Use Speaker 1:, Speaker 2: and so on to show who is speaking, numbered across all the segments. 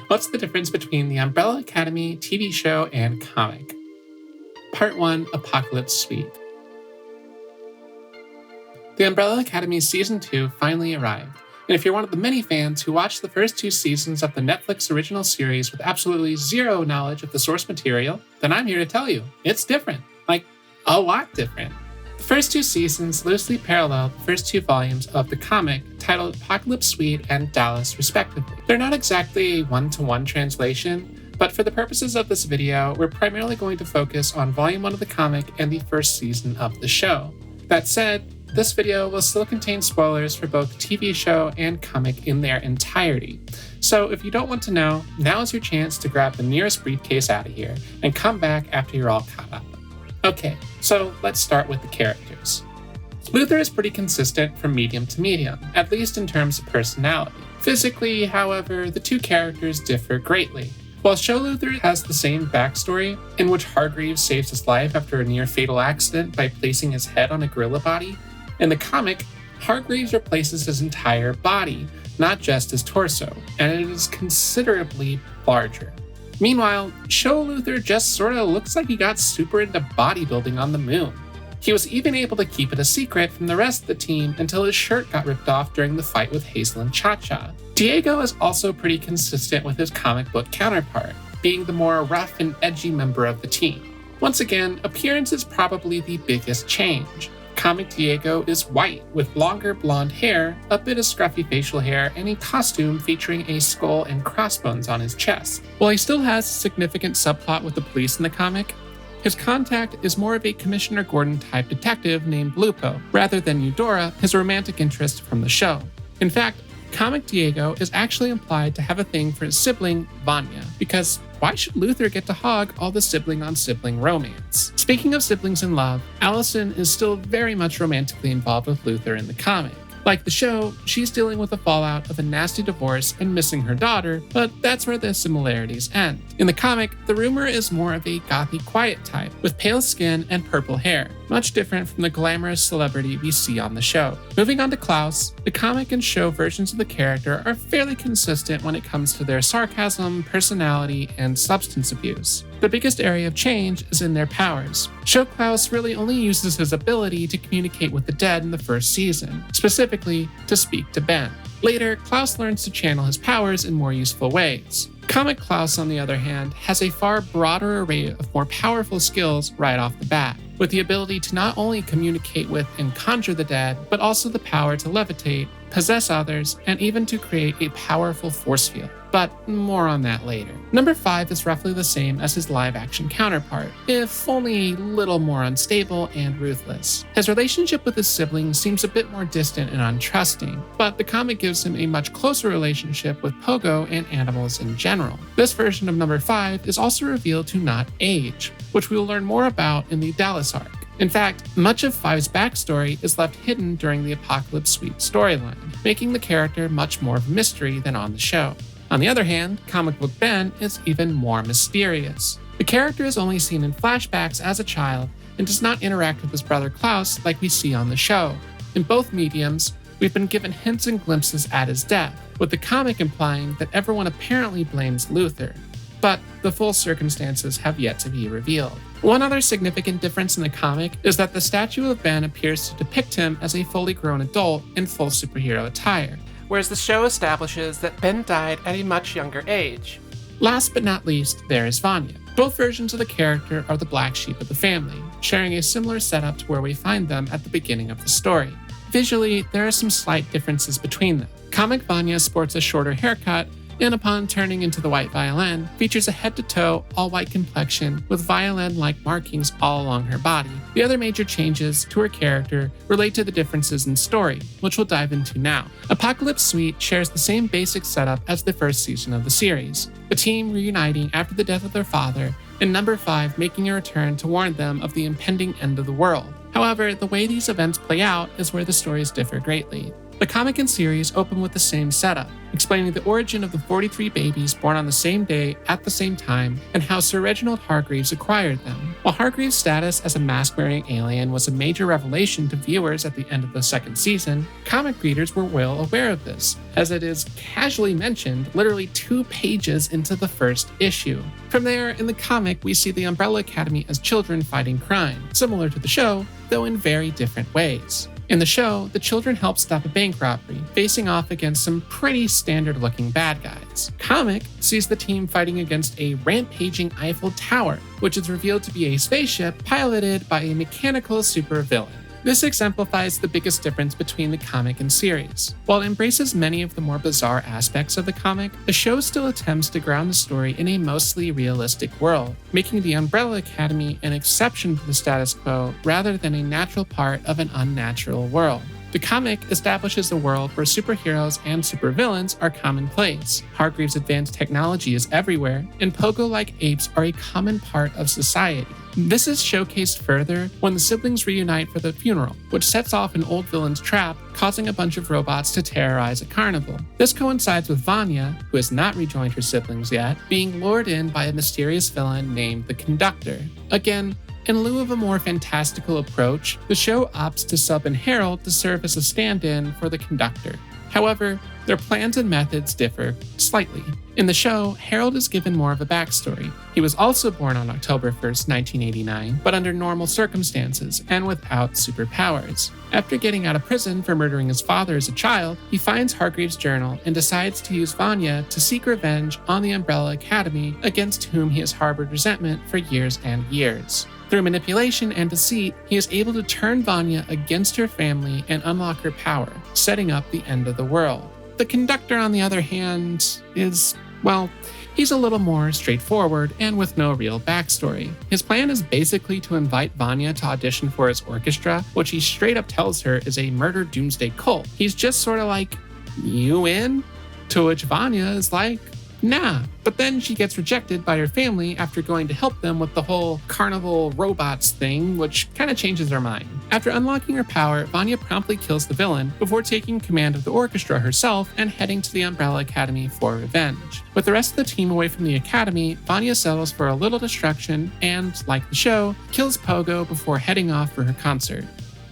Speaker 1: What's the difference between the Umbrella Academy TV show and comic? Part 1, Apocalypse Suite. The Umbrella Academy Season 2 finally arrived, and if you're one of the many fans who watched the first 2 seasons of the Netflix original series with absolutely zero knowledge of the source material, then I'm here to tell you, it's different. Like, a lot different. The first 2 seasons loosely parallel the first 2 volumes of the comic titled Apocalypse Suite and Dallas, respectively. They're not exactly a one-to-one translation, but for the purposes of this video, we're primarily going to focus on Volume 1 of the comic and the first season of the show. That said, this video will still contain spoilers for both the TV show and comic in their entirety. So if you don't want to know, now is your chance to grab the nearest briefcase out of here and come back after you're all caught up. Okay, so let's start with the characters. Luther is pretty consistent from medium to medium, at least in terms of personality. Physically, however, the 2 characters differ greatly. While Show Luther has the same backstory, in which Hargreaves saves his life after a near-fatal accident by placing his head on a gorilla body, in the comic, Hargreaves replaces his entire body, not just his torso, and it is considerably larger. Meanwhile, Show Luther just sorta looks like he got super into bodybuilding on the moon. He was even able to keep it a secret from the rest of the team until his shirt got ripped off during the fight with Hazel and Cha-Cha. Diego is also pretty consistent with his comic book counterpart, being the more rough and edgy member of the team. Once again, appearance is probably the biggest change. Comic Diego is white, with longer blonde hair, a bit of scruffy facial hair, and a costume featuring a skull and crossbones on his chest. While he still has a significant subplot with the police in the comic, his contact is more of a Commissioner Gordon-type detective named Lupo, rather than Eudora, his romantic interest from the show. In fact, Comic Diego is actually implied to have a thing for his sibling, Vanya, because why should Luther get to hog all the sibling-on-sibling romance? Speaking of siblings in love, Allison is still very much romantically involved with Luther in the comic. Like the show, she's dealing with the fallout of a nasty divorce and missing her daughter, but that's where the similarities end. In the comic, the rumor is more of a gothy quiet type, with pale skin and purple hair, much different from the glamorous celebrity we see on the show. Moving on to Klaus, the comic and show versions of the character are fairly consistent when it comes to their sarcasm, personality, and substance abuse. The biggest area of change is in their powers. Show Klaus really only uses his ability to communicate with the dead in the first season, specifically to speak to Ben. Later, Klaus learns to channel his powers in more useful ways. Comic Klaus, on the other hand, has a far broader array of more powerful skills right off the bat, with the ability to not only communicate with and conjure the dead, but also the power to levitate, possess others, and even to create a powerful force field. But more on that later. Number 5 is roughly the same as his live-action counterpart, if only a little more unstable and ruthless. His relationship with his siblings seems a bit more distant and untrusting, but the comic gives him a much closer relationship with Pogo and animals in general. This version of number 5 is also revealed to not age, which we will learn more about in the Dallas arc. In fact, much of Five's backstory is left hidden during the Apocalypse Suite storyline, making the character much more of a mystery than on the show. On the other hand, comic book Ben is even more mysterious. The character is only seen in flashbacks as a child and does not interact with his brother Klaus like we see on the show. In both mediums, we've been given hints and glimpses at his death, with the comic implying that everyone apparently blames Luther. But the full circumstances have yet to be revealed. One other significant difference in the comic is that the statue of Ben appears to depict him as a fully grown adult in full superhero attire, whereas the show establishes that Ben died at a much younger age. Last but not least, there is Vanya. Both versions of the character are the black sheep of the family, sharing a similar setup to where we find them at the beginning of the story. Visually, there are some slight differences between them. Comic Vanya sports a shorter haircut, and upon turning into the white violin, features a head-to-toe, all-white complexion with violin-like markings all along her body. The other major changes to her character relate to the differences in story, which we'll dive into now. Apocalypse Suite shares the same basic setup as the first season of the series, the team reuniting after the death of their father, and number 5 making a return to warn them of the impending end of the world. However, the way these events play out is where the stories differ greatly. The comic and series open with the same setup, explaining the origin of the 43 babies born on the same day at the same time and how Sir Reginald Hargreaves acquired them, While Hargreaves' status as a mask-wearing alien was a major revelation to viewers at the end of the second season, comic readers were well aware of this, as it is casually mentioned literally 2 pages into the first issue. From there, in the comic, we see the Umbrella Academy as children fighting crime, similar to the show, though in very different ways. In the show, the children help stop a bank robbery, facing off against some pretty standard-looking bad guys. Comic sees the team fighting against a rampaging Eiffel Tower, which is revealed to be a spaceship piloted by a mechanical supervillain. This exemplifies the biggest difference between the comic and series. While it embraces many of the more bizarre aspects of the comic, the show still attempts to ground the story in a mostly realistic world, making the Umbrella Academy an exception to the status quo rather than a natural part of an unnatural world. The comic establishes a world where superheroes and supervillains are commonplace. Hargreaves' advanced technology is everywhere, and pogo-like apes are a common part of society. This is showcased further when the siblings reunite for the funeral, which sets off an old villain's trap, causing a bunch of robots to terrorize a carnival. This coincides with Vanya, who has not rejoined her siblings yet, being lured in by a mysterious villain named the Conductor. Again, in lieu of a more fantastical approach, the show opts to sub in Harold to serve as a stand-in for the Conductor. However, their plans and methods differ slightly. In the show, Harold is given more of a backstory. He was also born on October 1st, 1989, but under normal circumstances and without superpowers. After getting out of prison for murdering his father as a child, he finds Hargreaves' journal and decides to use Vanya to seek revenge on the Umbrella Academy, against whom he has harbored resentment for years and years. Through manipulation and deceit, he is able to turn Vanya against her family and unlock her power, setting up the end of the world. The Conductor, on the other hand, is, well, he's a little more straightforward and with no real backstory. His plan is basically to invite Vanya to audition for his orchestra, which he straight up tells her is a murder doomsday cult. He's just sort of like, "You in?" To which Vanya is like, "Nah." But then she gets rejected by her family after going to help them with the whole carnival robots thing, which kind of changes her mind. After unlocking her power, Vanya promptly kills the villain before taking command of the orchestra herself and heading to the Umbrella Academy for revenge. With the rest of the team away from the Academy, Vanya settles for a little destruction and, like the show, kills Pogo before heading off for her concert.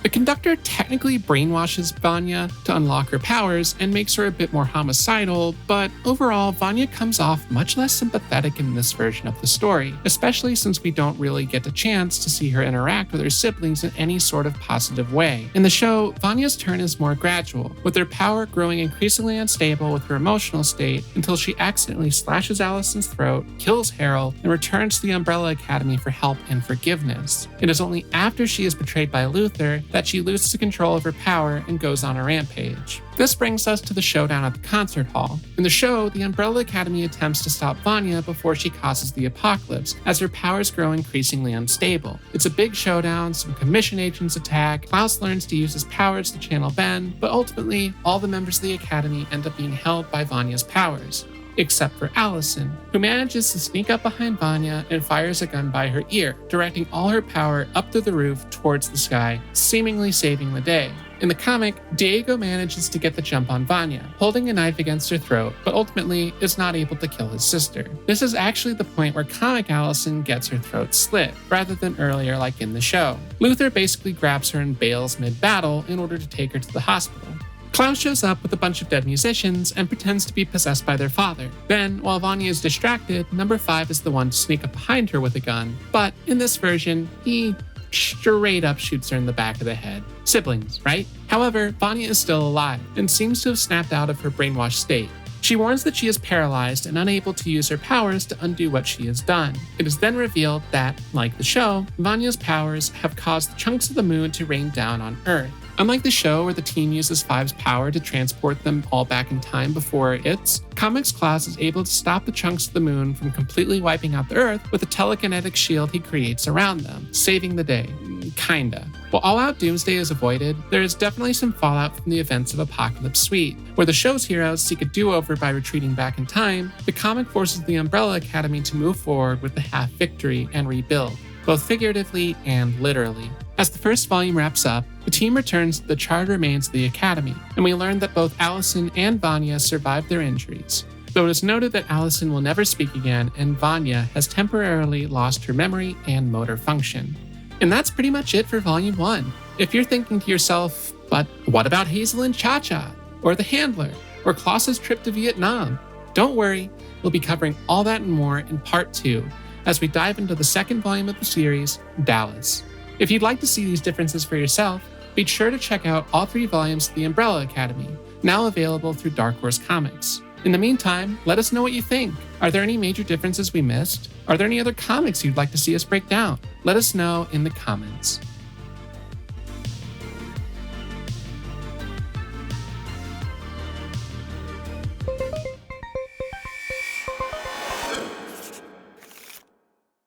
Speaker 1: The Conductor technically brainwashes Vanya to unlock her powers and makes her a bit more homicidal, but overall, Vanya comes off much less sympathetic in this version of the story, especially since we don't really get a chance to see her interact with her siblings in any sort of positive way. In the show, Vanya's turn is more gradual, with her power growing increasingly unstable with her emotional state until she accidentally slashes Allison's throat, kills Harold, and returns to the Umbrella Academy for help and forgiveness. It is only after she is betrayed by Luther that she loses control of her power and goes on a rampage. This brings us to the showdown at the concert hall. In the show, the Umbrella Academy attempts to stop Vanya before she causes the apocalypse, as her powers grow increasingly unstable. It's a big showdown, some commission agents attack, Klaus learns to use his powers to channel Ben, but ultimately, all the members of the Academy end up being held by Vanya's powers. Except for Allison, who manages to sneak up behind Vanya and fires a gun by her ear, directing all her power up through the roof towards the sky, seemingly saving the day. In the comic, Diego manages to get the jump on Vanya, holding a knife against her throat, but ultimately is not able to kill his sister. This is actually the point where comic Allison gets her throat slit, rather than earlier like in the show. Luther basically grabs her and bails mid-battle in order to take her to the hospital. Klaus shows up with a bunch of dead musicians and pretends to be possessed by their father. Then, while Vanya is distracted, Number 5 is the one to sneak up behind her with a gun, but in this version, he straight up shoots her in the back of the head. Siblings, right? However, Vanya is still alive and seems to have snapped out of her brainwashed state. She warns that she is paralyzed and unable to use her powers to undo what she has done. It is then revealed that, like the show, Vanya's powers have caused the chunks of the moon to rain down on Earth. Unlike the show where the team uses Five's power to transport them all back in time before its, Comics Klaus is able to stop the chunks of the moon from completely wiping out the Earth with a telekinetic shield he creates around them, saving the day. Kinda. While all-out doomsday is avoided, there is definitely some fallout from the events of Apocalypse Suite. Where the show's heroes seek a do-over by retreating back in time, the comic forces the Umbrella Academy to move forward with the half-victory and rebuild, both figuratively and literally. As the first volume wraps up, the team returns to the charred remains of the Academy, and we learn that both Allison and Vanya survived their injuries. though it is noted that Allison will never speak again and Vanya has temporarily lost her memory and motor function. And that's pretty much it for Volume 1. If you're thinking to yourself, but what about Hazel and Cha-Cha? Or The Handler? Or Klaus's trip to Vietnam? Don't worry, we'll be covering all that and more in Part 2 as we dive into the second volume of the series, Dallas. If you'd like to see these differences for yourself, be sure to check out all 3 volumes of The Umbrella Academy, now available through Dark Horse Comics. In the meantime, let us know what you think. Are there any major differences we missed? Are there any other comics you'd like to see us break down? Let us know in the comments.